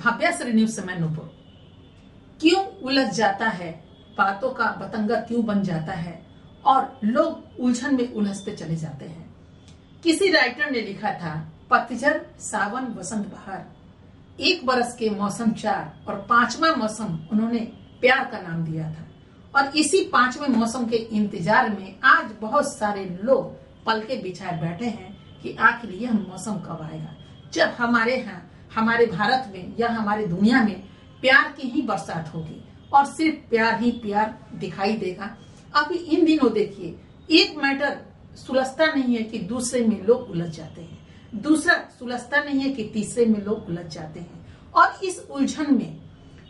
Bhagyashree news से मैं नूपुर। क्यों उलझ जाता है, बातों का बतंगड़ क्यों बन जाता है और लोग उलझन में उलझते चले जाते हैं। किसी राइटर ने लिखा था, पतझड़, सावन, वसंत, बहार, एक बरस के मौसम चार और पांचवा मौसम उन्होंने प्यार का नाम दिया था। और इसी पांचवें मौसम के इंतजार में आज बहुत सारे लोग पलके बिछाए बैठे हैं कि आखिर यह मौसम कब आएगा, जब हमारे यहाँ, हमारे भारत में या हमारी दुनिया में प्यार की ही बरसात होगी और सिर्फ प्यार ही प्यार दिखाई देगा। अभी इन दिनों देखिए, एक मैटर सुलझता नहीं है कि दूसरे में लोग उलझ जाते हैं, दूसरा सुलझता नहीं है कि तीसरे में लोग उलझ जाते हैं। और इस उलझन में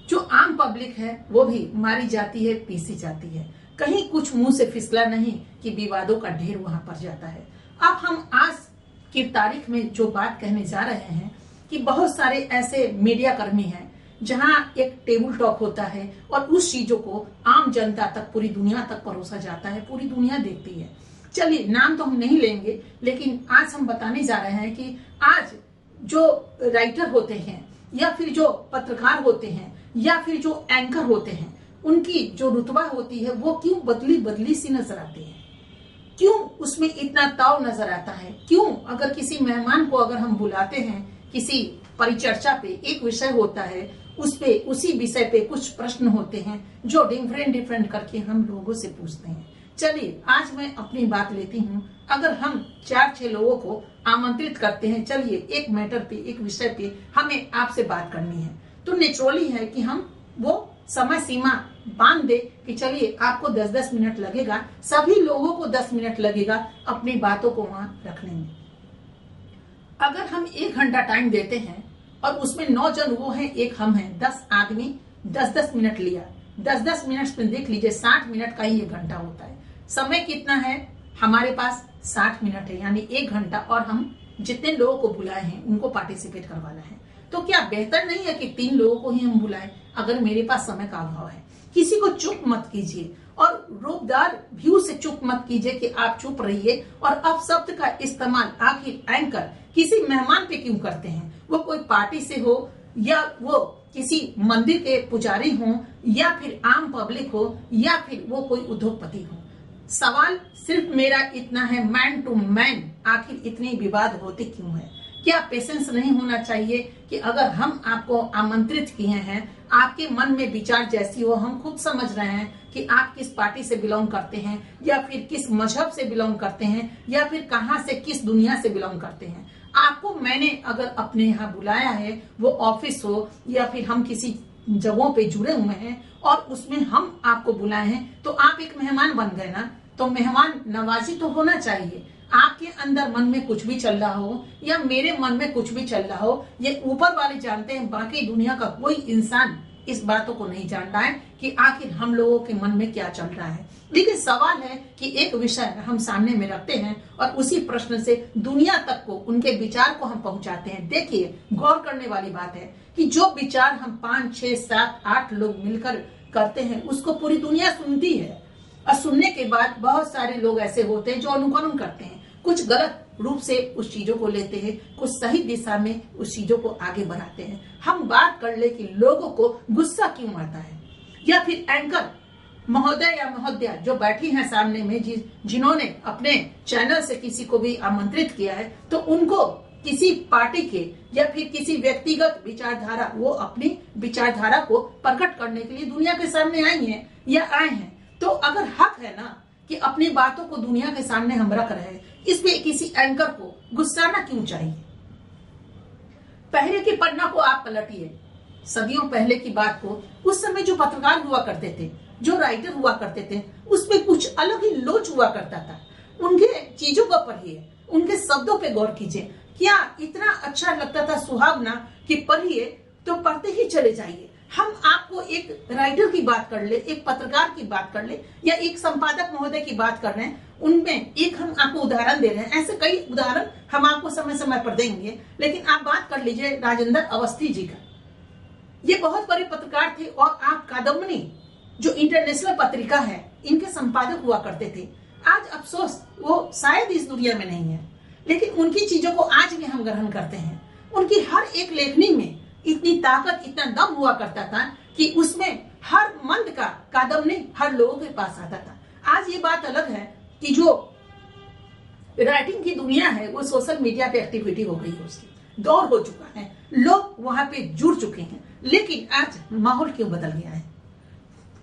जो आम पब्लिक है वो भी मारी जाती है, पीसी जाती है। कहीं कुछ मुंह से फिसला नहीं कि विवादों का ढेर वहां पर जाता है। अब हम आज की तारीख में जो बात कहने जा रहे हैं कि बहुत सारे ऐसे मीडिया कर्मी हैं जहां एक टेबल टॉक होता है और उस चीजों को आम जनता तक, पूरी दुनिया तक परोसा जाता है, पूरी दुनिया देखती है। चलिए, नाम तो हम नहीं लेंगे, लेकिन आज हम बताने जा रहे हैं कि आज जो राइटर होते हैं या फिर जो पत्रकार होते हैं या फिर जो एंकर होते हैं, उनकी जो रुतबा होती है वो क्यों बदली बदली सी नजर आती है, क्यों उसमें इतना ताव नजर आता है। क्यों अगर किसी मेहमान को अगर हम बुलाते हैं किसी परिचर्चा पे, एक विषय होता है, उस पे, उसी विषय पे कुछ प्रश्न होते हैं जो डिफरेंट करके हम लोगों से पूछते हैं। चलिए, आज मैं अपनी बात लेती हूँ। अगर हम 4-6 लोगों को आमंत्रित करते हैं, चलिए एक मैटर पे, एक विषय पे हमें आपसे बात करनी है, तो नेचुरली है कि हम वो समय सीमा बांध दे कि चलिए आपको 10-10 मिनट लगेगा, सभी लोगों को 10 मिनट लगेगा अपनी बातों को वहां रखने में। अगर हम 1 घंटा टाइम देते हैं और उसमें 9 जन वो हैं, एक हम हैं, 10 आदमी 10-10 मिनट लिया, 10-10 मिनट में देख लीजिए 60 मिनट का ही 1 घंटा होता है। समय कितना है हमारे पास? 60 मिनट है, यानी 1 घंटा। और हम जितने लोगों को बुलाए हैं उनको पार्टिसिपेट करवाना है, तो क्या बेहतर नहीं है कि 3 लोगों को ही हम बुलाएं? अगर मेरे पास समय का अभाव है, किसी को चुप मत कीजिए और रूपदार व्यू से चुप मत कीजिए कि आप चुप रहिए। और अब शब्द का इस्तेमाल आखिर एंकर किसी मेहमान पे क्यों करते हैं? वो कोई पार्टी से हो या वो किसी मंदिर के पुजारी हो या फिर आम पब्लिक हो या फिर वो कोई उद्योगपति हो। सवाल सिर्फ मेरा इतना है, मैन टू मैन आखिर इतने विवाद होते क्यों है? क्या पेशेंस नहीं होना चाहिए कि अगर हम आपको आमंत्रित किए हैं, आपके मन में विचार जैसी हो, हम खुद समझ रहे हैं कि आप किस पार्टी से बिलोंग करते हैं या फिर किस मजहब से बिलोंग करते हैं या फिर कहां से, किस दुनिया से बिलोंग करते हैं। आपको मैंने अगर अपने यहाँ बुलाया है, वो ऑफिस हो या फिर हम किसी जगहों पे जुड़े हुए हैं और उसमें हम आपको बुलाए हैं, तो आप एक मेहमान बन गए ना। तो मेहमान नवाजी तो होना चाहिए। आपके अंदर मन में कुछ भी चल रहा हो या मेरे मन में कुछ भी चल रहा हो, ये ऊपर वाले जानते हैं, बाकी दुनिया का कोई इंसान इस बातों को नहीं जान रहा है कि आखिर हम लोगों के मन में क्या चल रहा है। लेकिन सवाल है कि एक विषय हम सामने में रखते हैं और उसी प्रश्न से दुनिया तक को, उनके विचार को हम पहुंचाते हैं। देखिए, गौर करने वाली बात है कि जो विचार हम 5, 6, 7, 8 लोग मिलकर करते हैं उसको पूरी दुनिया सुनती है। और सुनने के बाद बहुत सारे लोग ऐसे होते हैं जो अनुकरण करते हैं, कुछ गलत रूप से उस चीजों को लेते हैं, कुछ सही दिशा में उस चीजों को आगे बढ़ाते हैं। हम बात कर ले कि लोगों को गुस्सा क्यों आता है, या फिर एंकर महोदय या महोदया जो बैठी हैं सामने में, जिन्होंने अपने चैनल से किसी को भी आमंत्रित किया है, तो उनको किसी पार्टी के या फिर किसी व्यक्तिगत विचारधारा, वो अपनी विचारधारा को प्रकट करने के लिए दुनिया के सामने आई हैं या आए हैं। तो अगर हक है ना कि अपनी बातों को दुनिया के सामने हम रख रहे हैं, इसमें किसी एंकर को गुस्साना क्यों चाहिए? पहले के पन्ना को आप पलटिए, सदियों पहले की बात को। उस समय जो पत्रकार हुआ करते थे, जो राइटर हुआ करते थे, उसमें कुछ अलग ही लोच हुआ करता था। उनके चीजों को पढ़िए, उनके शब्दों पे गौर कीजिए, क्या इतना अच्छा लगता था, सुहावना, कि पढ़िए तो पढ़ते ही चले जाइए। हम आपको एक राइटर की बात कर ले, एक पत्रकार की बात कर ले या एक संपादक महोदय की बात कर रहे हैं, उनमें एक हम आपको उदाहरण दे रहे हैं। ऐसे कई उदाहरण हम आपको समय समय पर देंगे, लेकिन आप बात कर लीजिए राजेंद्र अवस्थी जी का। ये बहुत बड़े पत्रकार थे और आप कादम्बनी जो इंटरनेशनल पत्रिका है, इनके संपादक हुआ करते थे। आज अफसोस वो शायद इस दुनिया में नहीं है, लेकिन उनकी चीजों को आज भी हम ग्रहण करते हैं। उनकी हर एक लेखनी में इतनी ताकत, इतना दम हुआ करता था कि उसमें हर मंद का कदम नहीं, हर लोगों के पास आता था। आज ये बात अलग है कि जो राइटिंग की दुनिया है वो सोशल मीडिया पे एक्टिविटी हो गई है, उसकी दौर हो चुका है, लोग वहां पे जुड़ चुके हैं। लेकिन आज माहौल क्यों बदल गया है?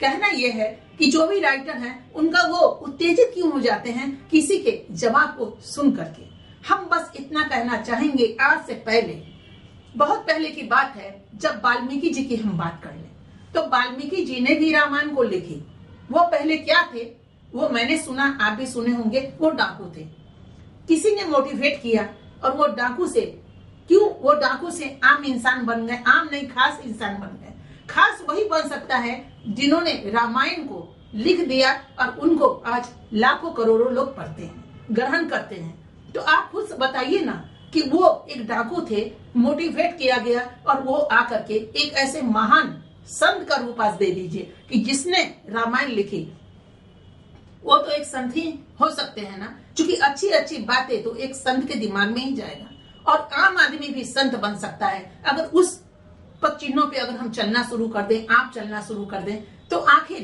कहना यह है कि जो भी राइटर हैं उनका वो उत्तेजित क्यों हो जाते हैं किसी के जवाब को सुन करके। हम बस इतना कहना चाहेंगे, आज से पहले, बहुत पहले की बात है, जब वाल्मीकि जी की हम बात कर लें तो वाल्मीकि जी ने भी रामायण को लिखी। वो पहले क्या थे वो मैंने सुना, आप भी सुने होंगे, वो डाकू थे। किसी ने मोटिवेट किया और वो डाकू से आम इंसान बन गए, आम नहीं खास इंसान बन गए। खास वही बन सकता है जिन्होंने रामायण को लिख दिया और उनको आज लाखों करोड़ों लोग पढ़ते हैं, ग्रहण करते हैं। तो आप खुद बताइए ना कि वो एक डाकू थे, मोटिवेट किया गया और वो आकर के एक ऐसे महान संत का रूप आज दे दीजिए कि जिसने रामायण लिखी। वो तो एक संत ही हो सकते हैं ना, क्योंकि अच्छी अच्छी बातें तो एक संत के दिमाग में ही जाएगा। और आम आदमी भी संत बन सकता है अगर उस पद चिन्हों पे अगर हम चलना शुरू कर दें, आप चलना शुरू कर दें। तो आखिर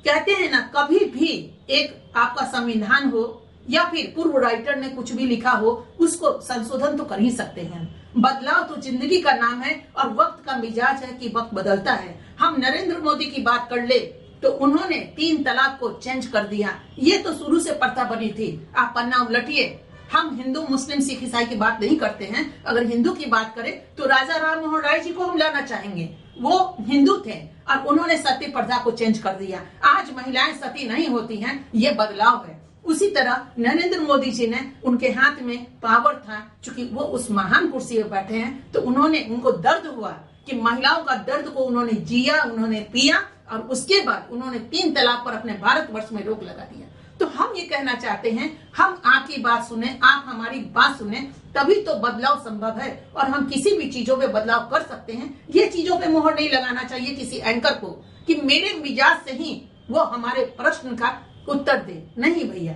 कहते हैं ना, कभी भी एक आपका संविधान हो या फिर पूर्व राइटर ने कुछ भी लिखा हो, उसको संशोधन तो कर ही सकते हैं। बदलाव तो जिंदगी का नाम है और वक्त का मिजाज है कि वक्त बदलता है। हम नरेंद्र मोदी की बात कर ले तो उन्होंने 3 तलाक को चेंज कर दिया। ये तो शुरू से प्रथा बनी थी। आप पन्ना उलटिए। हम हिंदू, मुस्लिम, सिख, ईसाई की बात नहीं करते हैं। अगर हिंदू की बात करें तो राजा राम मोहन राय जी को हम लाना चाहेंगे। वो हिंदू थे और उन्होंने सती प्रथा को चेंज कर दिया। आज महिलाएं सती नहीं होती हैं, ये बदलाव है। उसी तरह नरेंद्र मोदी जी ने, उनके हाथ में पावर था, चूंकि वो उस महान कुर्सी पर बैठे हैं, तो उनको दर्द हुआ कि महिलाओं का दर्द को उन्होंने जिया, उन्होंने पिया और उसके बाद उन्होंने 3 तलाक पर अपने भारतवर्ष में रोक लगा दिया। तो हम ये कहना चाहते हैं, हम आपकी बात सुने, आप हमारी बात सुने, तभी तो बदलाव संभव है और हम किसी भी चीजों पे बदलाव कर सकते हैं। ये चीजों पे मोहर नहीं लगाना चाहिए किसी एंकर को कि मेरे मिजाज से ही वो हमारे प्रश्न का उत्तर दे। नहीं भैया,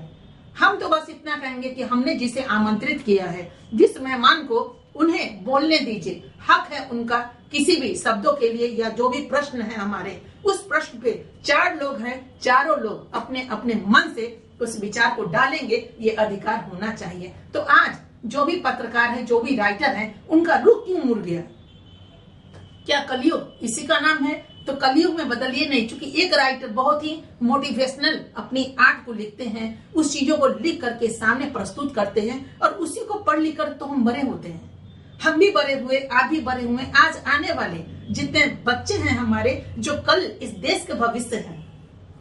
हम तो बस इतना कहेंगे कि हमने जिसे आमंत्रित किया है, जिस मेहमान को, उन्हें बोलने दीजिए। हक है उनका किसी भी शब्दों के लिए या जो भी प्रश्न है हमारे, उस प्रश्न पे 4 लोग हैं, चारों लोग अपने अपने मन से उस विचार को डालेंगे, ये अधिकार होना चाहिए। तो आज जो भी पत्रकार है, जो भी राइटर है, उनका रुख क्यों मुड़ गया? क्या कलयुग इसी का नाम है? तो कलयुग में बदलिए नहीं। क्योंकि एक राइटर बहुत ही मोटिवेशनल अपनी आर्ट को लिखते हैं, उस चीजों को लिख करके सामने प्रस्तुत करते हैं और उसी को पढ़ लिख कर तो हम बड़े होते हैं। हम भी बड़े हुए, आप भी बड़े हुए। आज आने वाले जितने बच्चे हैं हमारे, जो कल इस देश के भविष्य हैं,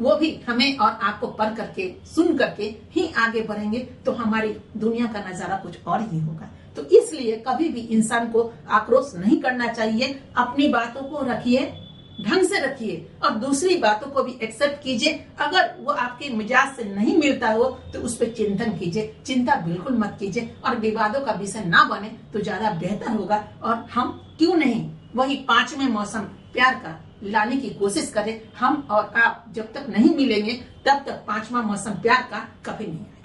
वो भी हमें और आपको पढ़ करके, सुन करके ही आगे बढ़ेंगे। तो हमारी दुनिया का नजारा कुछ और ही होगा। तो इसलिए कभी भी इंसान को आक्रोश नहीं करना चाहिए। अपनी बातों को रखिए, ढंग से रखिए और दूसरी बातों को भी एक्सेप्ट कीजिए। अगर वो आपके मिजाज से नहीं मिलता हो तो उस पर चिंतन कीजिए, चिंता बिल्कुल मत कीजिए और विवादों का विषय ना बने तो ज्यादा बेहतर होगा। और हम क्यों नहीं वही 5वें मौसम प्यार का लाने की कोशिश करें। हम और आप जब तक नहीं मिलेंगे तब तक 5वां मौसम प्यार का कभी नहीं आएगा।